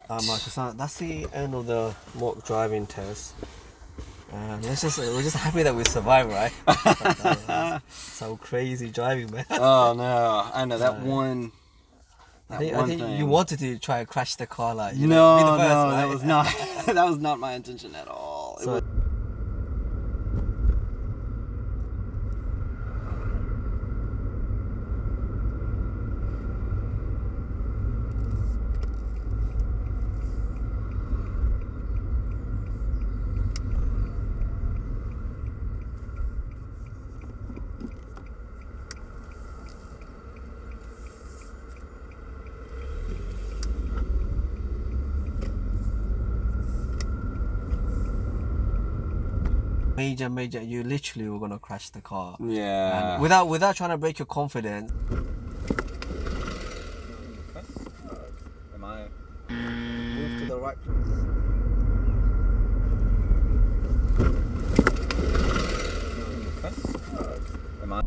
Marcus, that's the end of the mock driving test. We're just happy that we survived, right? That was so crazy driving, man. Oh no, I know that one. I think Thing. you wanted to try and crash the car, like be no, the first, right? that was not that was not my intention at all. So, major, you literally were gonna crash the car. Yeah. And without trying to break your confidence. Am I? Move to the right. Am I?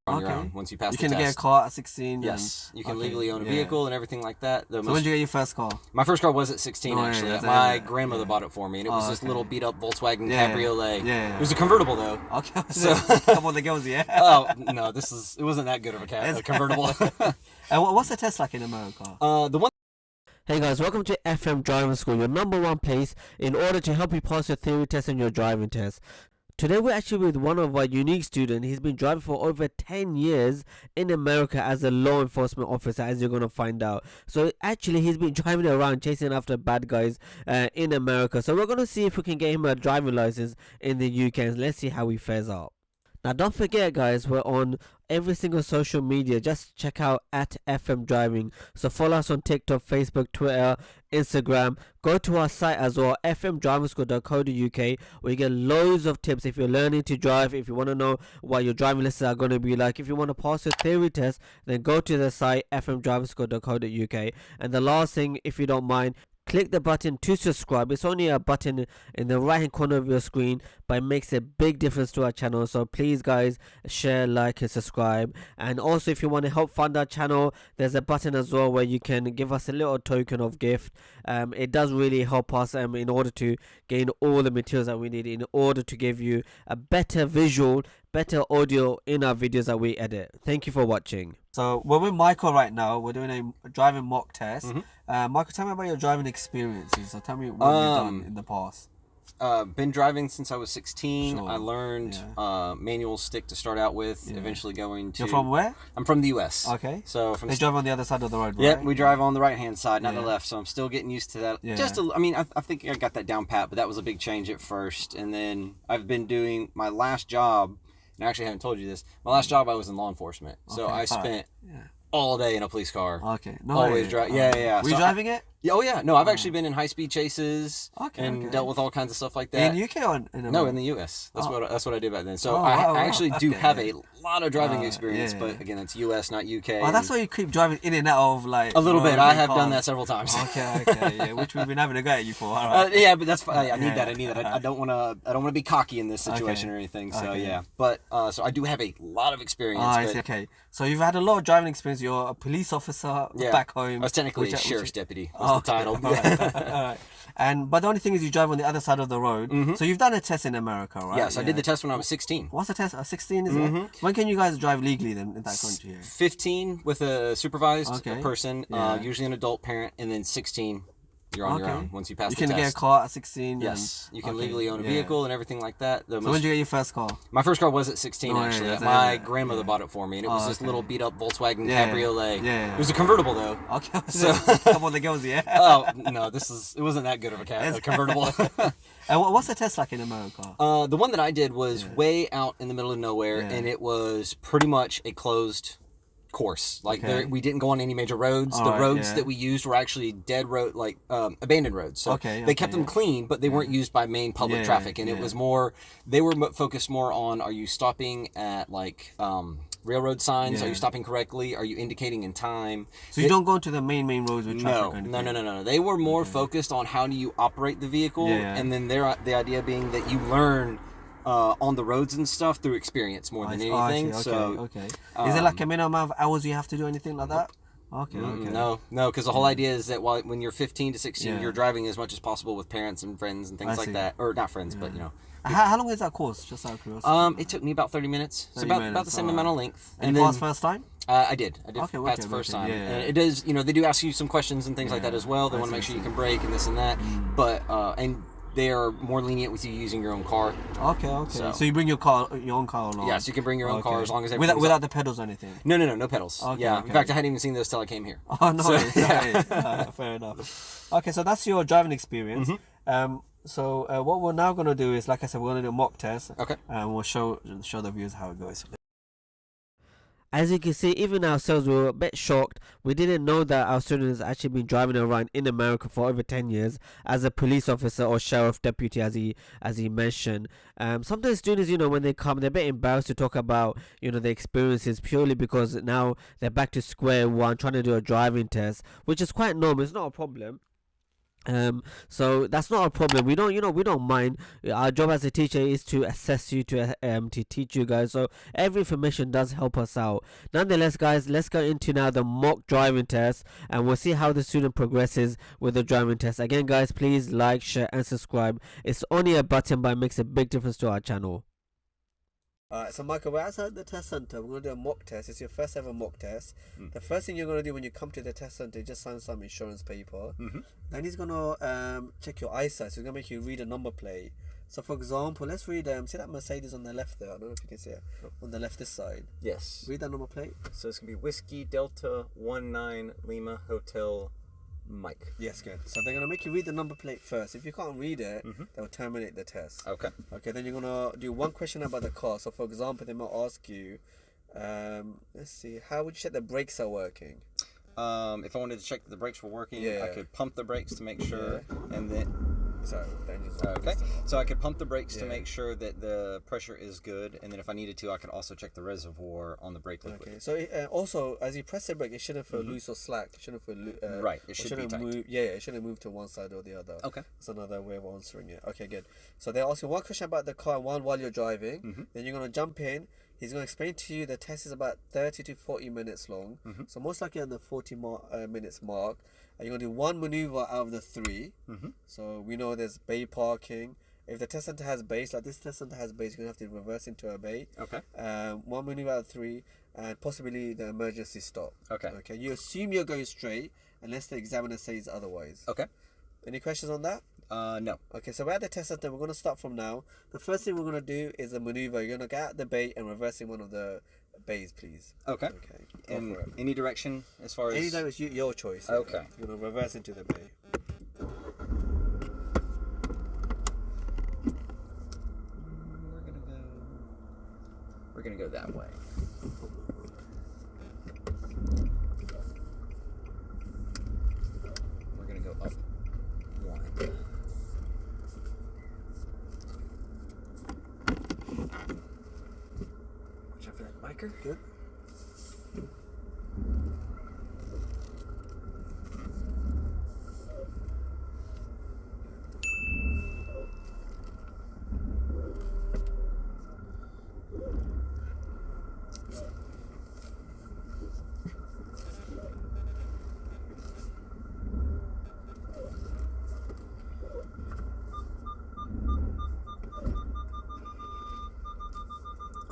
On your own once you pass the test. You can get a car at 16. Yes, you can legally own a vehicle and everything like that. So when did you get your first car? My first car was at 16 actually. My grandmother bought it for me, and it was this little beat up Volkswagen Cabriolet. Yeah. It was a convertible though. Okay. So come on, the girls, yeah. Oh no, it wasn't that good of a convertible. And what's the test like in America? The one. Hey guys, welcome to FM Driving School, your #1 place in order to help you pass your theory test and your driving test. Today we're actually with one of our unique students. He's been driving for over 10 years in America as a law enforcement officer, as you're going to find out. So actually he's been driving around chasing after bad guys in America. So we're going to see if we can get him a driving license in the UK, and let's see how he fares out. Now don't forget guys, we're on every single social media. Just check out at FM Driving. So follow us on TikTok, Facebook, Twitter, Instagram. Go to our site as well, fmdrivingschool.co.uk, where you get loads of tips if you're learning to drive, if you want to know what your driving lessons are going to be like. If you want to pass your theory test, then go to the site, fmdrivingschool.co.uk. And the last thing, if you don't mind, click the button to subscribe. It's only a button in the right hand corner of your screen, but it makes a big difference to our channel. So please guys, share, like and subscribe. And also if you want to help fund our channel, there's a button as well where you can give us a little token of gift. It does really help us in order to gain all the materials that we need in order to give you a better visual, better audio in our videos that we edit. Thank you for watching. So we're with Michael right now. We're doing a driving mock test. Michael, tell me about your driving experiences. So tell me what you've done in the past. Been driving since I was 16. Sure. I learned manual stick to start out with. Eventually going to. You're from where? I'm from the U.S. Okay. So from. They drive on the other side of the road, right? Yeah, we drive on the right hand side, not the left. So I'm still getting used to that. Yeah. I think I got that down pat, but that was a big change at first. And then I've been doing my last job. And I actually haven't told you this. My last job, I was in law enforcement. So I spent all day in a police car. Okay. No. Always driving. Yeah. Were you driving it? Oh yeah, no, I've actually been in high-speed chases and dealt with all kinds of stuff like that. In UK or in America? No, in the US. That's what I did back then. So I actually do have a lot of driving experience, but again, it's US, not UK. Oh, that's why you keep driving in and out of like. A little bit. I have done that several times. Okay, yeah, which we've been having a go at you for. All right. Yeah, but that's fine. I need that. I don't want to be cocky in this situation or anything. So yeah, but so I do have a lot of experience. I see. Okay, so you've had a lot of driving experience. You're a police officer back home. I was technically a sheriff's deputy. Was the title. Alright. But the only thing is you drive on the other side of the road. So you've done a test in America, right? Yes, I did the test when I was 16. What's the test? 16 is it? When can you guys drive legally then in that country? 15 with a supervised person, usually an adult parent, and then 16 you're on your own once you pass the test. You can get a car at 16. Yes, you can legally own a vehicle and everything like that. So when did you get your first car? My first car was at 16 actually. My grandmother bought it for me, and it was this little beat up Volkswagen Cabriolet. Yeah. It was a convertible though. Okay. So come on, the girls, yeah. Oh no, it wasn't that good of a convertible. And what's the test like in America? The one that I did was way out in the middle of nowhere, and it was pretty much a closed course. Like we didn't go on any major roads. The roads that we used were actually dead road, like abandoned roads. So they kept them clean, but they weren't used by main public traffic. And it was more, they were focused more on, are you stopping at like railroad signs? Are you stopping correctly? Are you indicating in time? So you don't go to the main roads with traffic or anything? No. They were more focused on how do you operate the vehicle, and then the idea being that you learn on the roads and stuff through experience more than anything. Okay. Is it like a minimum amount of hours you have to do anything like that? Okay. No, because the whole idea is that when you're 15 to 16, you're driving as much as possible with parents and friends and things like that. Or not friends, but How long is that course? Just out of curiosity. It took me about 30 minutes. So about the same amount of length. And you passed first time? I did pass the first time. And it is, they do ask you some questions and things like that as well. They want to make sure you can brake and this and that. But and they are more lenient with you using your own car. Okay. So you bring your own car along? Yes, you can bring your own car as long as without the pedals or anything? No pedals. In fact, I hadn't even seen those till I came here. Oh, no. So, fair enough. Okay, so that's your driving experience. So what we're now going to do is, like I said, we're going to do a mock test. Okay. And we'll show the viewers how it goes. As you can see, even ourselves were a bit shocked. We didn't know that our student has actually been driving around in America for over 10 years as a police officer or sheriff deputy, as he mentioned. Sometimes students, when they come, they're a bit embarrassed to talk about, their experiences, purely because now they're back to square one, trying to do a driving test, which is quite normal. It's not a problem. So that's not a problem. We don't mind. Our job as a teacher is to assess you, to teach you guys. So every information does help us out. Nonetheless, guys, let's go into now the mock driving test, and we'll see how the student progresses with the driving test. Again, guys, please like, share, and subscribe. It's only a button, but it makes a big difference to our channel. Alright, so Michael, we're outside the test center. We're going to do a mock test. It's your first ever mock test. The first thing you're going to do when you come to the test center is just sign some insurance paper. Then he's going to check your eyesight. So he's going to make you read a number plate. So for example, let's read, see that Mercedes on the left there? I don't know if you can see it. On the left, this side. Yes. Read that number plate. So it's going to be Whiskey Delta 19 Lima Hotel Mike. Yes, good. So they're going to make you read the number plate first. If you can't read it, they'll terminate the test. Okay. Then you're going to do one question about the car. So for example, they might ask you, let's see, how would you check the brakes are working? If I wanted to check that the brakes were working, I could pump the brakes to make sure, and then... Okay, so I could pump the brakes to make sure that the pressure is good, and then if I needed to, I could also check the reservoir on the brake liquid. Okay, so also, as you press the brake, it shouldn't feel loose or slack. It shouldn't feel right, it should be tight. It shouldn't move to one side or the other. Okay. That's another way of answering it. Okay, good. So they're asking one question about the car, one while you're driving. Then you're going to jump in. He's going to explain to you the test is about 30 to 40 minutes long. So most likely on the 40 minutes mark. And you're going to do one maneuver out of the 3. So we know there's bay parking. If the test center has bays, like this test center has bays, you're going to have to reverse into a bay. Okay. One maneuver out of 3, and possibly the emergency stop. Okay. Okay. You assume you're going straight unless the examiner says otherwise. Okay. Any questions on that? No. Okay, so we're at the test center. We're going to start from now. The first thing we're going to do is a maneuver. You're going to get out the bay and reverse in one of the bays, please. Okay. Okay. In any direction as far as... Any direction, your choice. Okay. You're going to reverse into the bay. We're going to go that way. We're going to go up 1. Watch out for that biker. Good.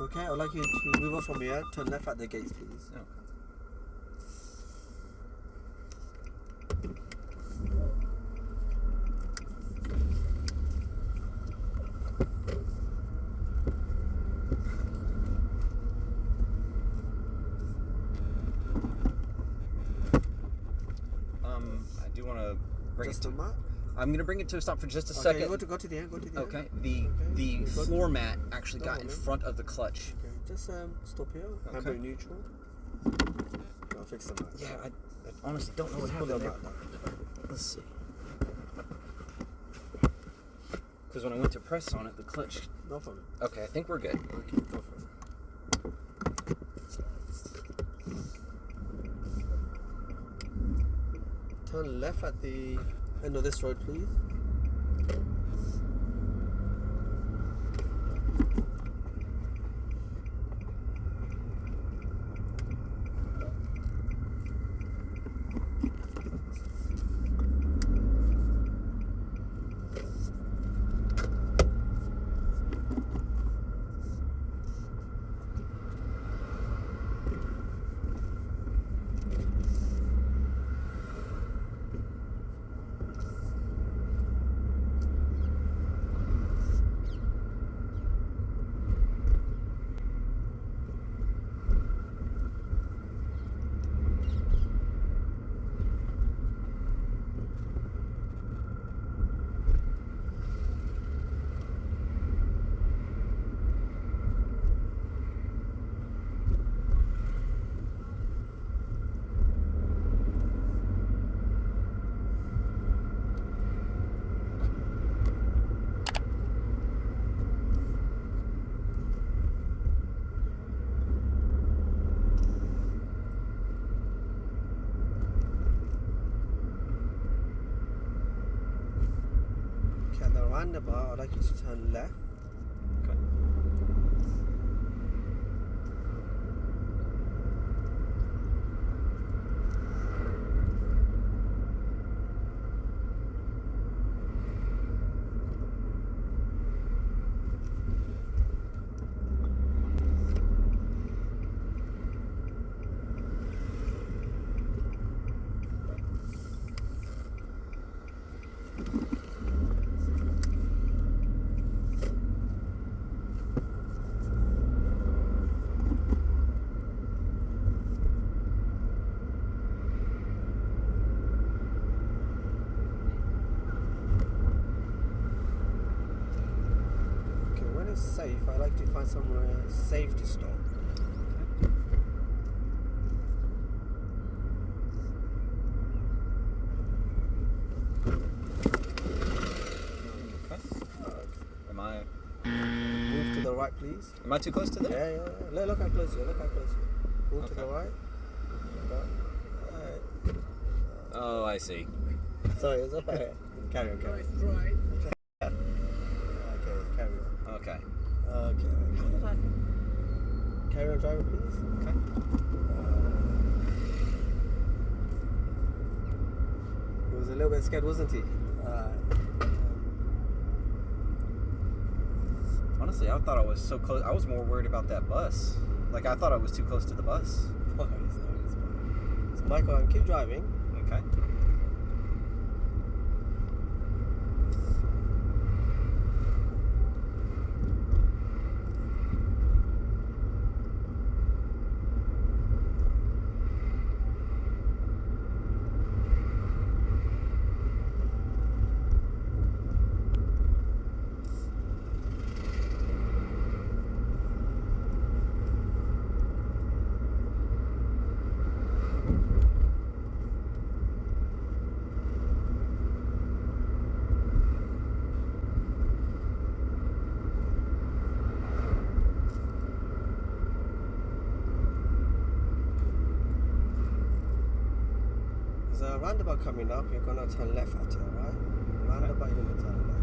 Okay, I'd like you to move on from here. Turn left at the gates, please. Okay. I do want to bring Just it to... I'm going to bring it to a stop for just a second. Go to the end. Go to the end. Okay. The floor mat actually got in front of the clutch. Okay, just stop here. Okay. Handbrake neutral. I'll fix the mat. Yeah, I honestly don't know what happened there. Let's see. Because when I went to press on it, the clutch... No problem. Okay, I think we're good. Okay, go for it. turn left at the end of this road, please. At the roundabout, I'd like you to turn left. Okay. Safe. I like to find somewhere safe to stop. Okay. Am I? Move to the right, please. Am I too close to them? Yeah. Look how close you are. Look how close you are. Move to the right. Right. Oh, I see. Sorry, it's alright. Carry on. Right. Okay, carry on. Okay. Okay. Carry on, driver, please. Okay. He was a little bit scared, wasn't he? Honestly, I thought I was so close. I was more worried about that bus. Like, I thought I was too close to the bus. Oh, he's not. So, Michael, keep driving. Okay. There's a roundabout coming up. You're gonna turn left at it, alright? Roundabout, you're gonna turn left.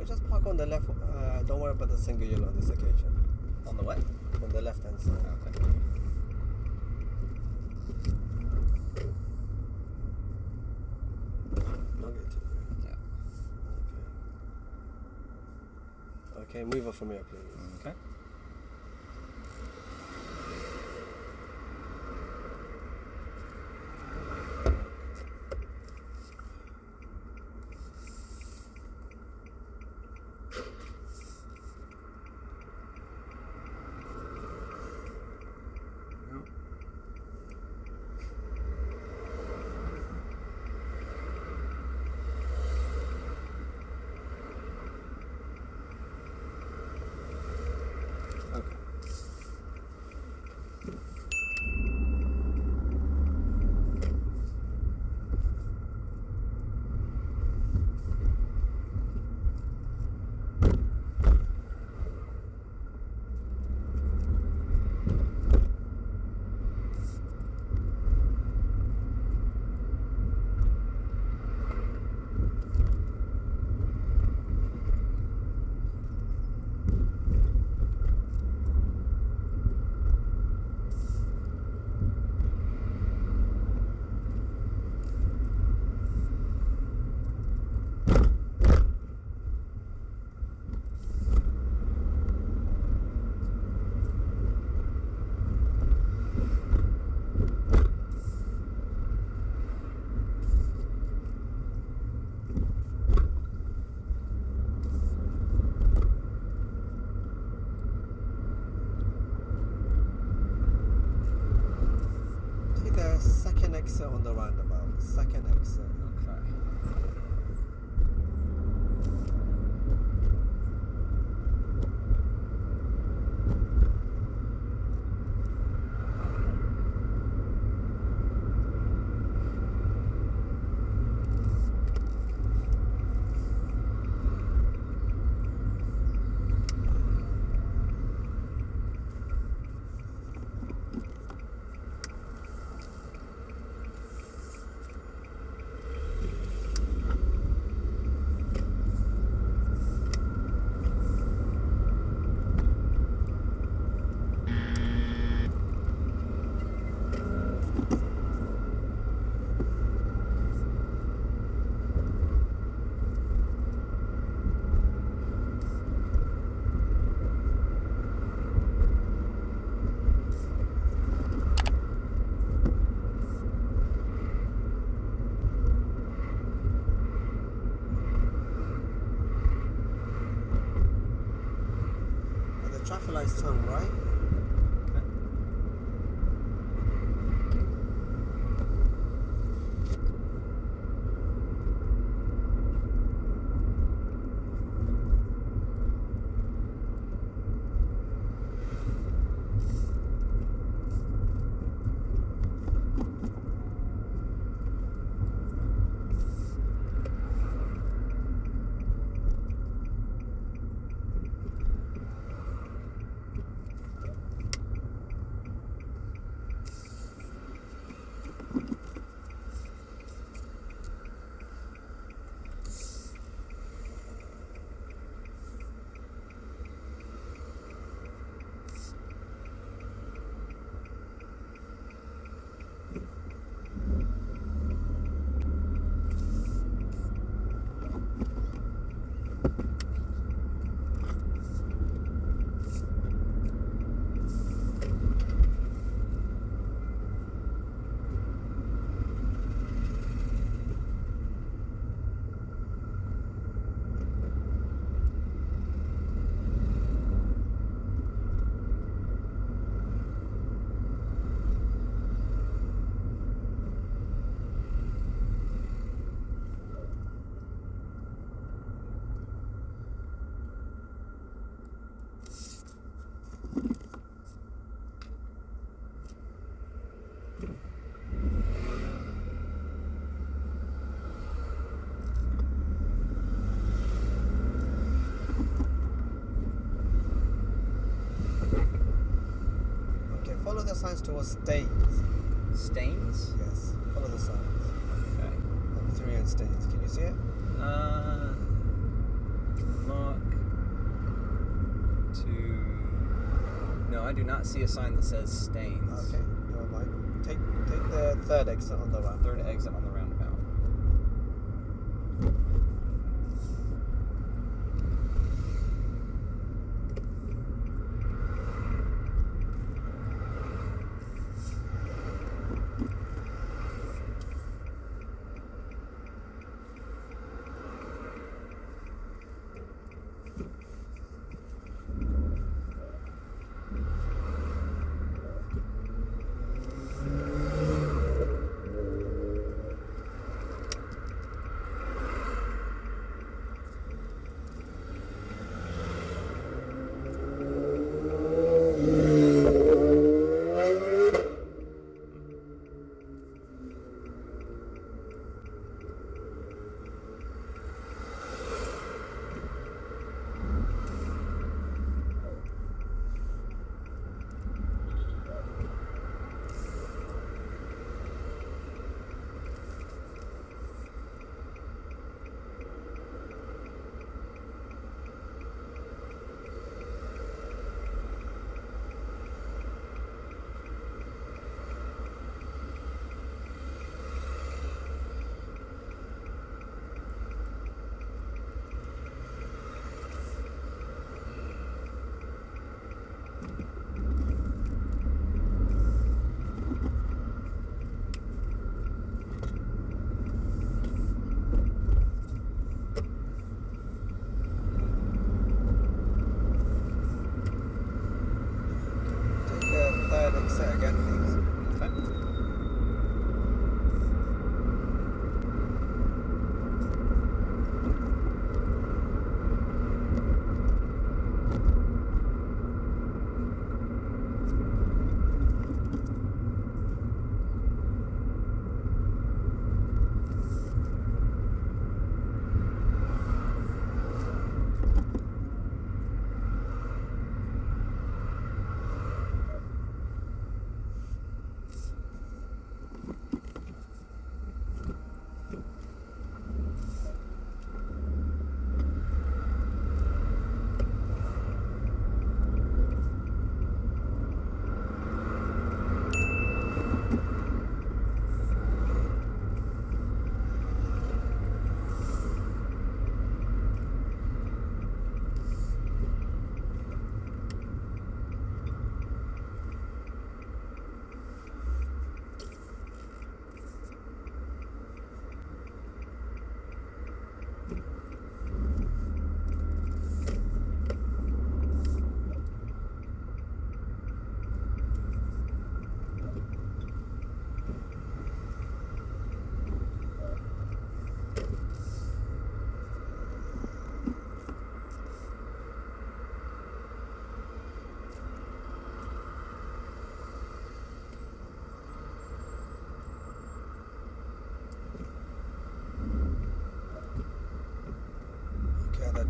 Just park on the left. Don't worry about the single yellow on this occasion. On the what? On the left hand side. Okay. Don't get too near. Yeah. Okay, move on from here, please. Okay. exit on the roundabout. Second exit. Okay. Traffic lights turn right. Follow the signs towards Staines. Staines? Yes, follow the signs. Okay. Number 3 and Staines. Can you see it? Mark to... No, I do not see a sign that says Staines. Okay, never mind. Take the third exit on the roundabout. Third exit on the roundabout.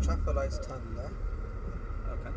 traffic lights, turn left. Okay.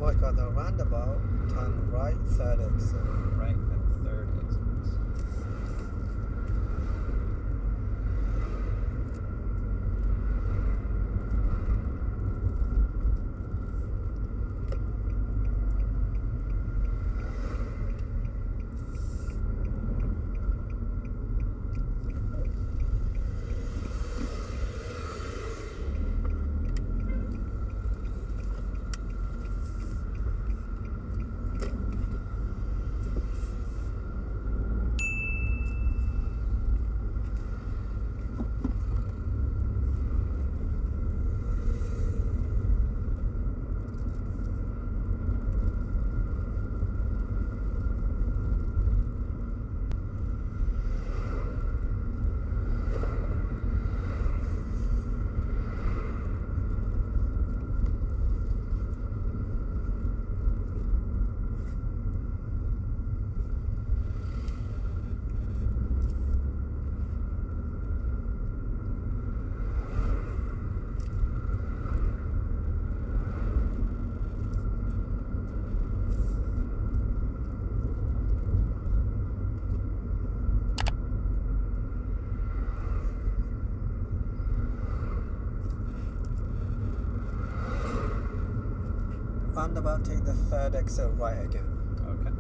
Like at the roundabout, turn right, third exit. Right and third exit. roundabout, take the third exit right again. Okay.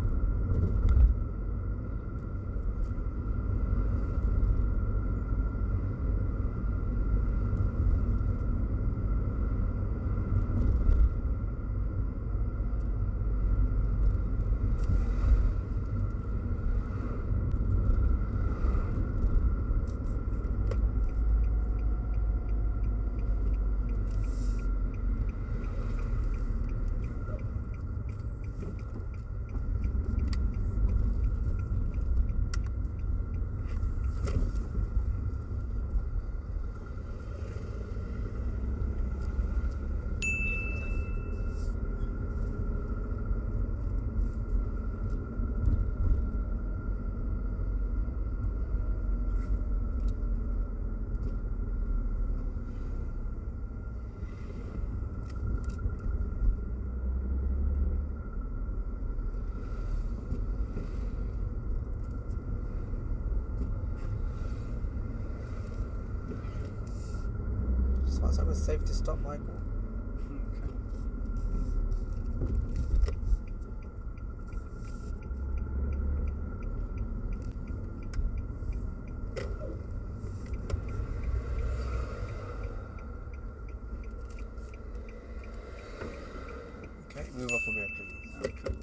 Find somewhere safe to stop, Michael. Okay, move off from here, please. Okay.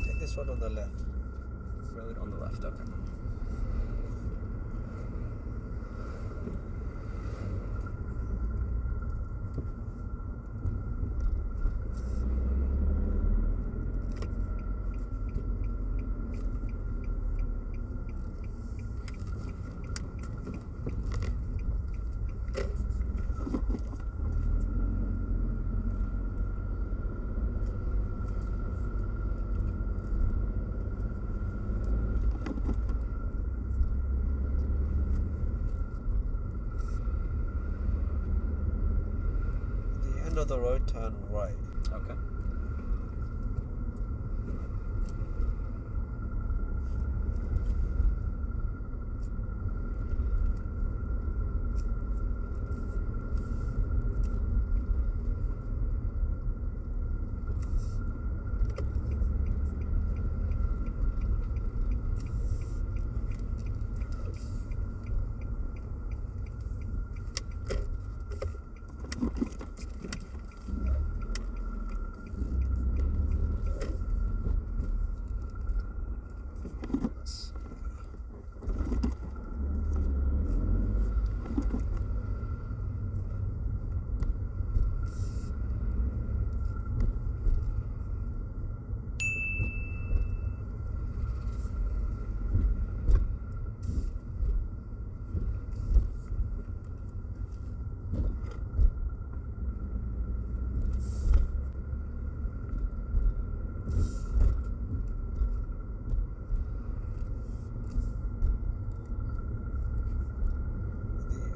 Take this one on the left. Road on the left, okay. End of the road, turn right. Okay.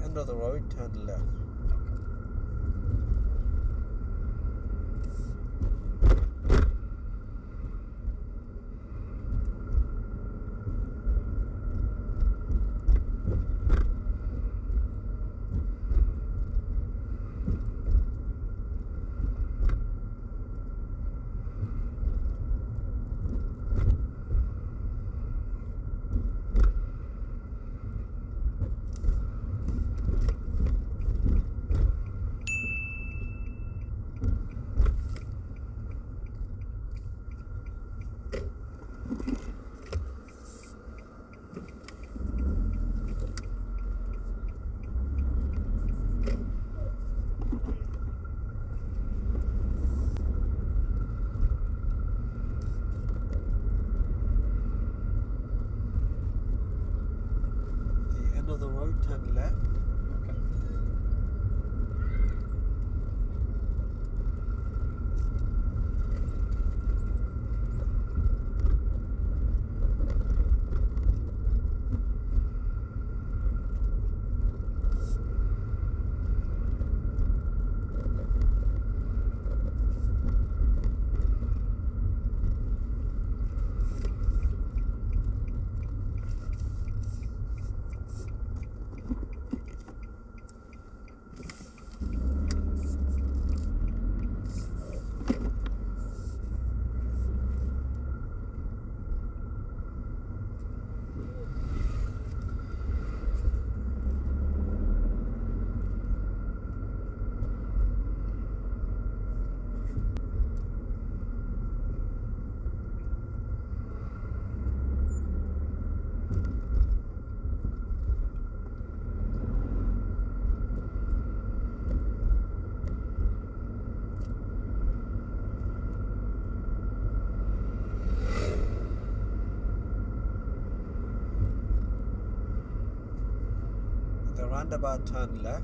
End of the road, turn left. End of the road, turn left. Okay. roundabout, turn left.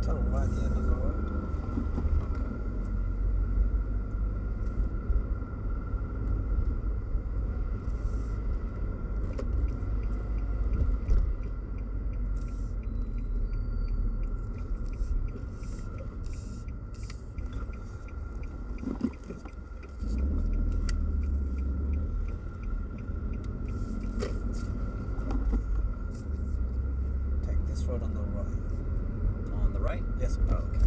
Turn right at the end of the road. Take this road on the right. On the right? Yes, okay.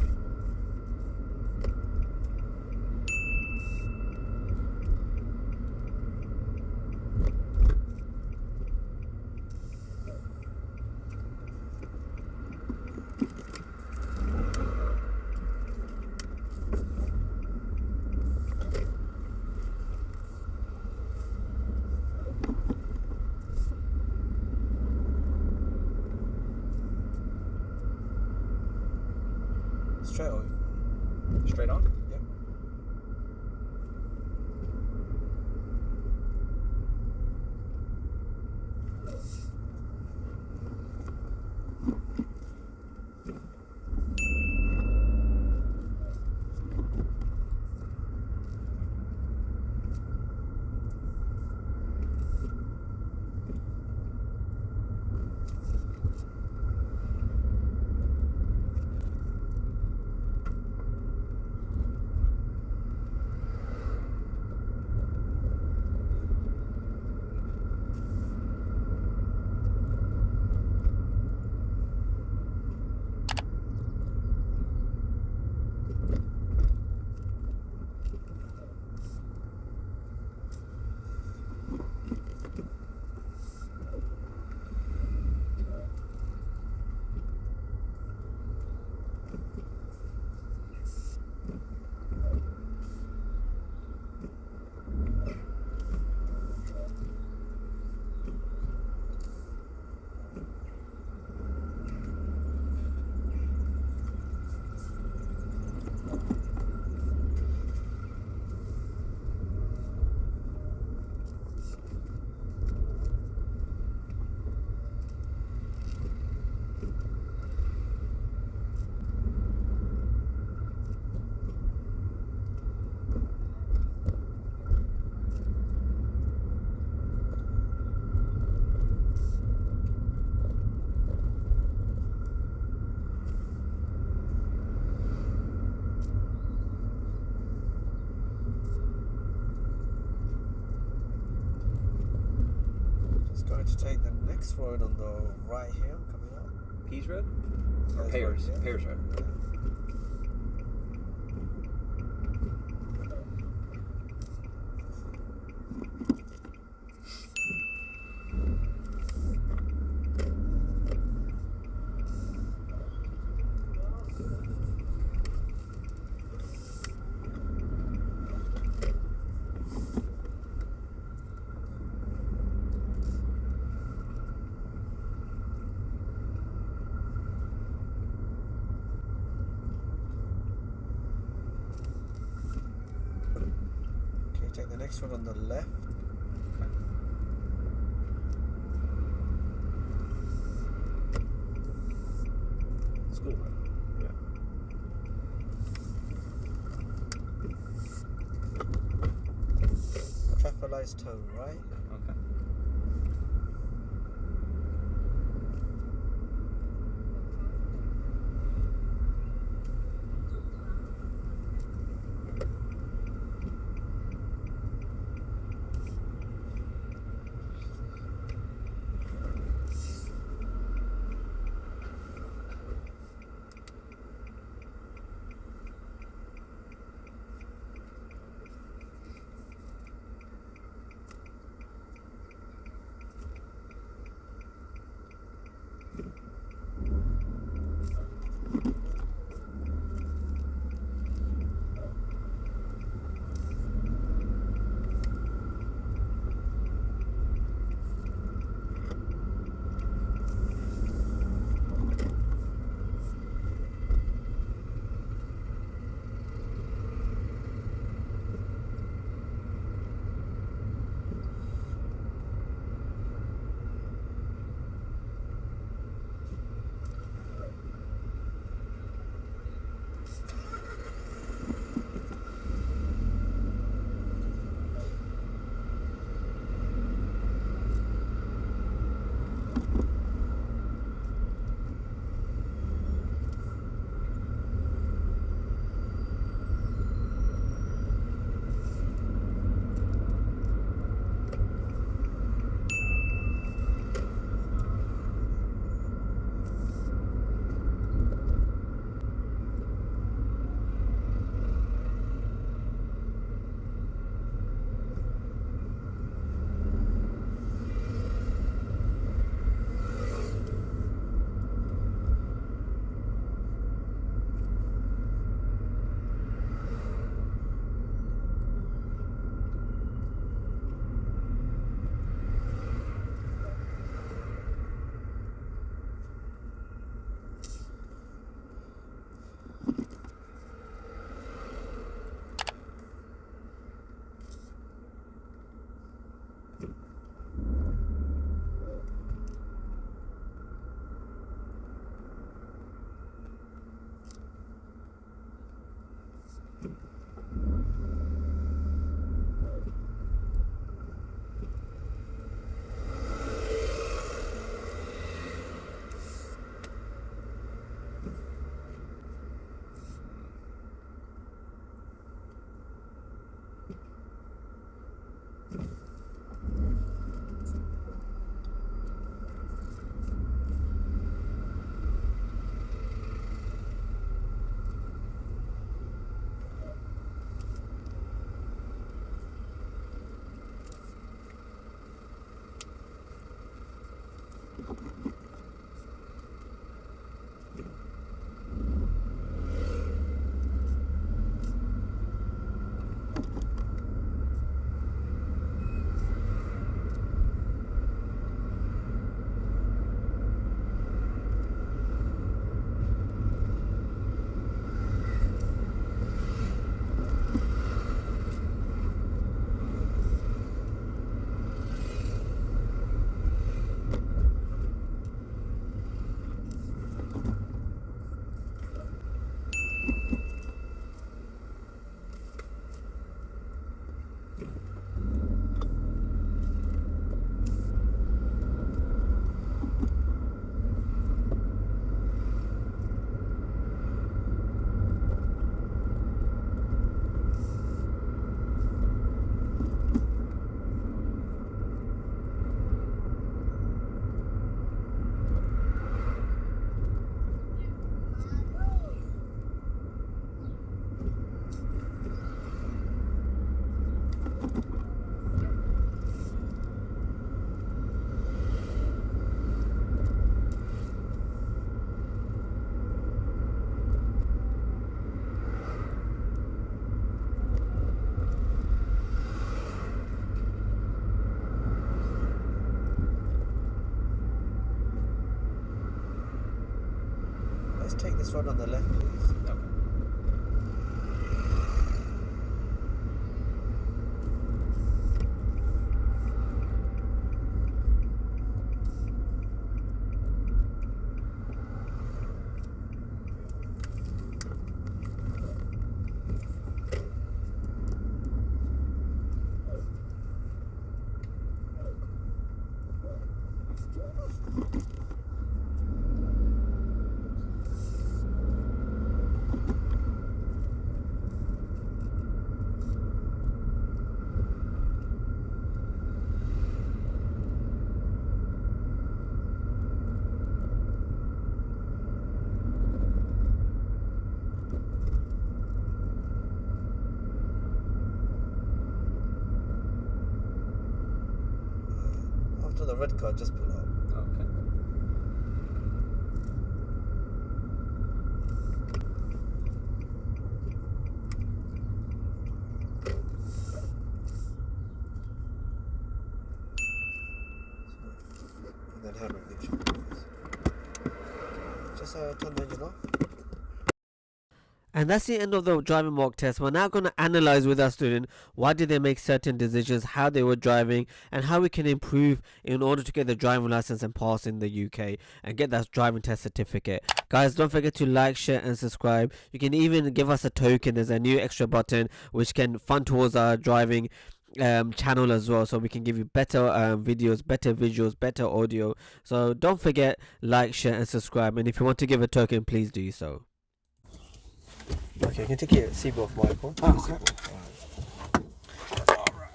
Straight over. Straight on? Yep. Going to take the next road on the right here, coming up. Pease Road? Or Yes, Pears? yeah. Pears Road. Yeah. Take the next one on the left. School road. Yeah. Traffic lights turn right. Okay. Let's take this road on the left, please. Okay. After the red car, just pull out. Okay. And then handbrake, please. Just turn the engine off. And that's the end of the driving mock test. We're now going to analyze with our student why did they make certain decisions, how they were driving, and how we can improve in order to get the driving license and pass in the UK and get that driving test certificate. Guys, don't forget to like, share, and subscribe. You can even give us a token. There's a new extra button which can fund towards our driving channel as well, so we can give you better videos, better visuals, better audio. So don't forget, like, share, and subscribe. And if you want to give a token, please do so. Okay, you can take your seatbelt off, Michael. Oh, okay.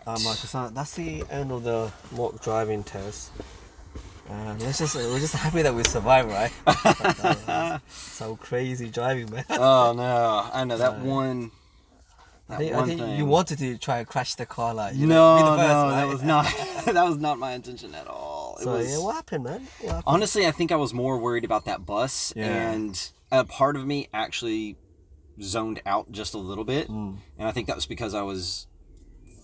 Michael, so that's the end of the mock driving test. And we're just happy that we survived, right? So crazy driving, man. Oh no, I know that one. I think thing. you wanted to try and crash the car, like no, be the first, no, right? that was not that was not my intention at all. So yeah, what happened, man? What happened? Honestly, I think I was more worried about that bus, and a part of me actually zoned out just a little bit, and I think that was because I was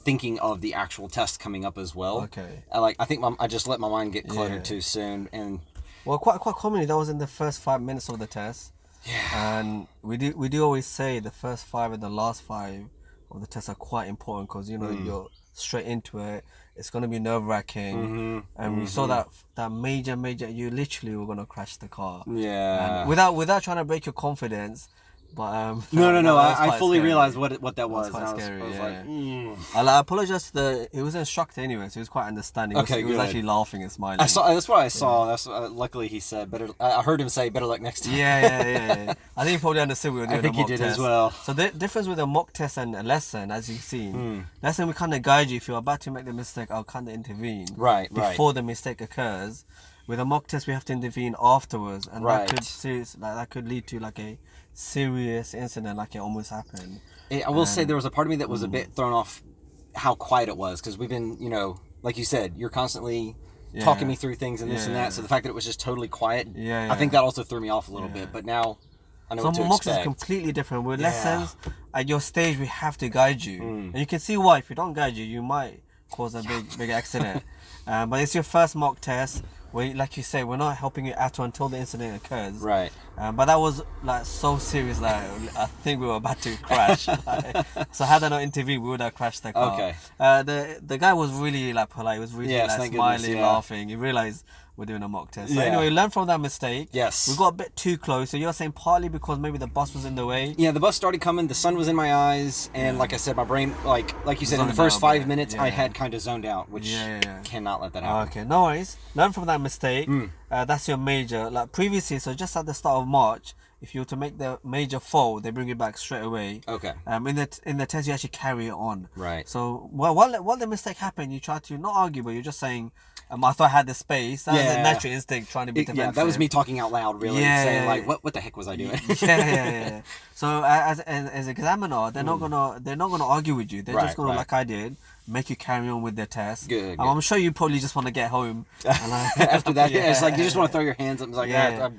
thinking of the actual test coming up as well. Okay. I think I just let my mind get cluttered too soon, and well, quite commonly that was in the first 5 minutes of the test. Yeah. And we do always say the first 5 and the last 5 of the test are quite important because you're straight into it. It's gonna be nerve-wracking, and we saw that major. You literally were gonna crash the car. Yeah. And without trying to break your confidence. But no. I fully realized what that was. Quite scary. I was like, I apologize to he was an instructor anyway, so he was quite understanding. He was actually laughing and smiling. That's what I saw. That's luckily he said better. I heard him say better luck next time. Yeah. I think he probably understood we were doing I think a mock he did test as well. So the difference with a mock test and a lesson, as you've seen, lesson we kind of guide you. If you're about to make the mistake, I'll kind of intervene before the mistake occurs. With a mock test, we have to intervene afterwards, and that could lead to like a serious incident, like it almost happened. I will say there was a part of me that was a bit thrown off how quiet it was, because we've been, like you said, you're constantly talking me through things and this and that. So the fact that it was just totally quiet, I think that also threw me off a little bit. But now I know what to expect. Mock is completely different. With lessons, at your stage, we have to guide you. And you can see why. If we don't guide you, you might cause a big accident. But it's your first mock test. Like you say, we're not helping you at all until the incident occurs. Right. But that was like so serious that I think we were about to crash. So had I not intervened, we would have crashed the car. Okay. The guy was really like polite. He was really like smiling, laughing. He realized we're doing a mock test. So anyway, learn from that mistake. Yes. We got a bit too close. So you're saying partly because maybe the bus was in the way. Yeah, the bus started coming. The sun was in my eyes, and like I said, my brain, like you said, in the first 5 minutes, I had kind of zoned out, which cannot let that happen. Okay, no worries. Learn from that mistake. That's your major. Like previously, so just at the start of March, if you were to make the major fall, they bring you back straight away. Okay. In the test, you actually carry it on. Right. So while the mistake happened, you try to not argue, but you're just saying, I thought I had the space. That was a natural instinct trying to be defensive. Yeah, that was me talking out loud, really, saying like, what the heck was I doing? yeah. So as examiner, they're not gonna argue with you. They're just gonna, like I did, make you carry on with the test. Good. I'm sure you probably just want to get home. After that, it's like you just want to throw your hands up. It's like,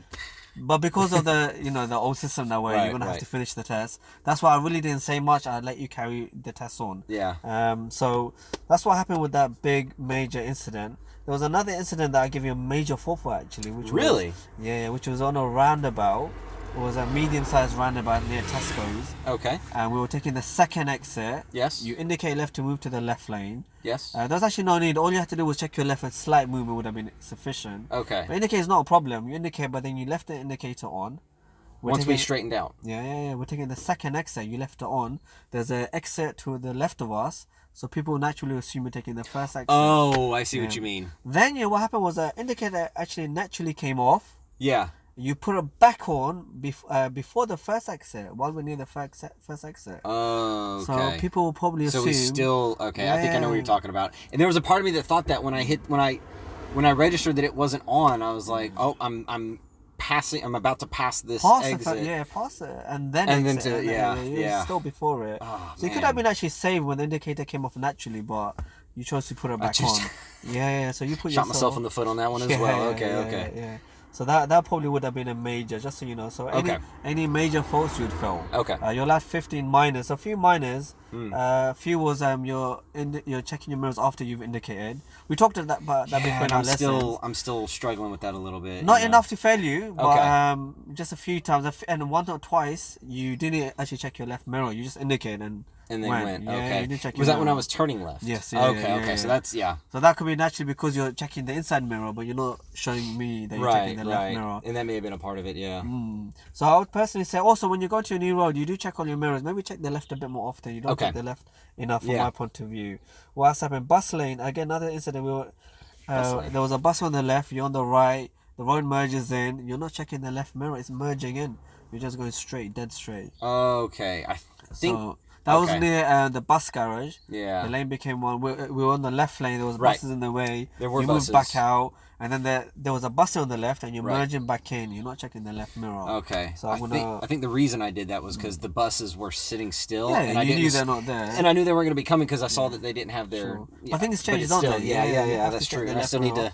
But because of the old system that way, you're gonna have to finish the test. That's why I really didn't say much. I let you carry the test on. Yeah. So that's what happened with that big major incident. There was another incident that I gave you a major fault for actually, which was on a roundabout. It was a medium-sized roundabout near Tesco's. Okay. And we were taking the second exit. Yes. You indicate left to move to the left lane. Yes. There was actually no need. All you had to do was check your left, and slight movement would have been sufficient. Okay. But indicate is not a problem. You indicate, but then you left the indicator on. Once we straightened out. Yeah. We're taking the second exit. You left it on. There's an exit to the left of us. So people naturally assume you're taking the first exit. Oh, I see what you mean. Then what happened was the indicator actually naturally came off. Yeah. You put it back on before the first exit, while we're near the first exit. Oh, okay. So people will probably assume. So we still okay. I think I know what you're talking about. And there was a part of me that thought that when I registered that it wasn't on, I was like, oh, I'm about to pass this exit. Pass it, and then still before it. Oh, so it could have been actually saved when the indicator came off naturally, but you chose to put it back on. So you put shot myself in the foot on that one as well. Okay. So that probably would have been a major, just so you know. So any major faults you'd fail. Okay. You'll have 15 minors. A few minors. Few was you're checking your mirrors after you've indicated. We talked about that before in our lessons. I'm still struggling with that a little bit. Not enough to fail you, but just a few times, and once or twice you didn't actually check your left mirror. You just indicated and then went. Okay. You didn't check was your that when mirror. I was turning left? Yes. Okay. So that's So that could be naturally because you're checking the inside mirror, but you're not showing me that you're checking the left mirror. And that may have been a part of it. Yeah. So I would personally say also when you go to a new road, you do check all your mirrors. Maybe check the left a bit more often. You don't check the left enough from my point of view. What's happened? Bus lane again. Another incident. There was a bus on the left. You're on the right. The road merges in. You're not checking the left mirror. It's merging in. You're just going straight, dead straight. Okay. I think. So, that was near the bus garage. Yeah. The lane became one. We were on the left lane. There was buses in the way. There were buses. You moved back out, and then there was a bus on the left, and you're merging back in. You're not checking the left mirror. Okay. So I think the reason I did that was because the buses were sitting still. Yeah, and you knew they're not there. And I knew they weren't going to be coming because I saw that they didn't have their. Sure. I think it's changed, don't they? Yeah. That's true. And I still need to.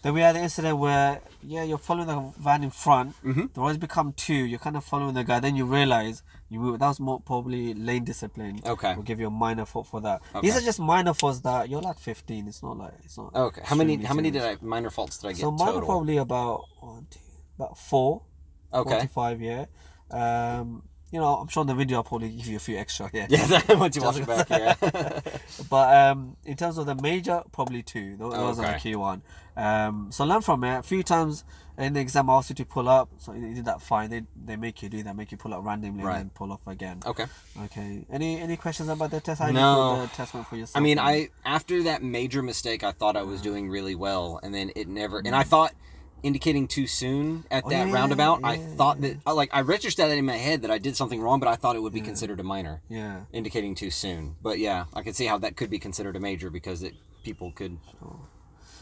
Then we had an incident where, you're following the van in front. The roads become two. You're kind of following the guy. Then you realize you move. That was more probably lane discipline. Okay. We'll give you a minor fault for that. Okay. These are just minor faults that you're like 15. It's not. Okay. How many minor faults did I get? So mine are probably about 4. Okay. 4 to 5. Yeah. I'm sure in the video I'll probably give you a few extra. Yeah. Yeah. Once you watch it back. Yeah. But in terms of the major, probably 2. Those are the key one. So learn from it. A few times in the exam I asked you to pull up, so you did that fine. They make you do that, make you pull up randomly and then pull off again. Okay. Any questions about the test? How no. The test went for yourself? I mean, after that major mistake, I thought I was doing really well, and then it never. And I thought indicating too soon at that roundabout. I thought that I registered that in my head that I did something wrong, but I thought it would be considered a minor. Yeah. Indicating too soon, but I could see how that could be considered a major because people could.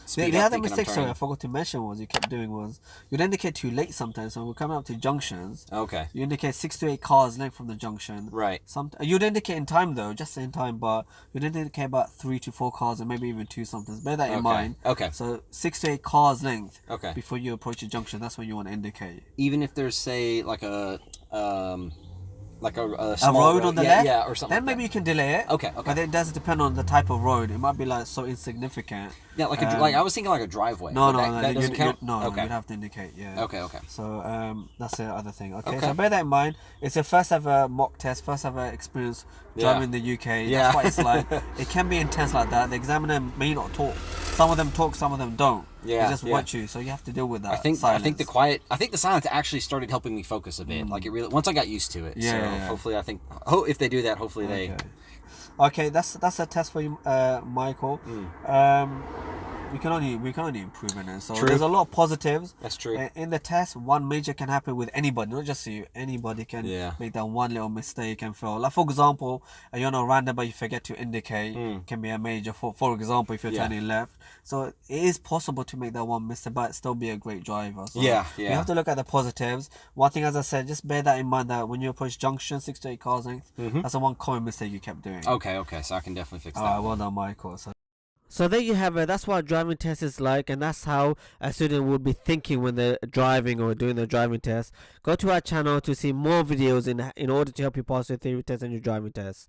speed The up other thinking I'm mistake, sorry, I turning. forgot to mention was you kept doing was you'd indicate too late sometimes. So we're coming up to junctions. Okay. You indicate 6 to 8 cars length from the junction. Right. You'd indicate in time though, just in time, but you'd indicate about 3 to 4 cars and maybe even 2 sometimes. Bear that in mind. Okay. So 6 to 8 cars length. Okay. Before you approach the junction, that's when you want to indicate. Even if there's, say, like a small road on the left, yeah, or something. Then maybe you can delay it. Okay. But it does depend on the type of road. It might be like so insignificant. Yeah, like I was thinking like a driveway. No, that doesn't count. No, okay. you'd have to indicate. Yeah. Okay. So that's the other thing. Okay. So bear that in mind. It's your first ever mock test, first ever experience driving in the UK. That's why it's like it can be intense like that. The examiner may not talk. Some of them talk, some of them don't. Yeah. They just watch you, so you have to deal with that. I think the silence actually started helping me focus a bit. Like it really, once I got used to it. Yeah. Hopefully, if they do that, hopefully they. Okay, that's a test for you, Michael. We can only improve in it. So there's a lot of positives. That's true. In the test, one major can happen with anybody, not just you. Anybody can make that one little mistake and fail. Like for example, you're on a random but you forget to indicate. Can be a major. For example, if you're turning left, so it is possible to make that one mistake but still be a great driver. So you have to look at the positives. One thing, as I said, just bear that in mind that when you approach junction 6 to 8 cars length, that's the one common mistake you kept doing. Okay, so I can definitely fix that. Well done, Michael. So there you have it. That's what a driving test is like, and that's how a student would be thinking when they're driving or doing the driving test. Go to our channel to see more videos in order to help you pass your theory test and your driving test.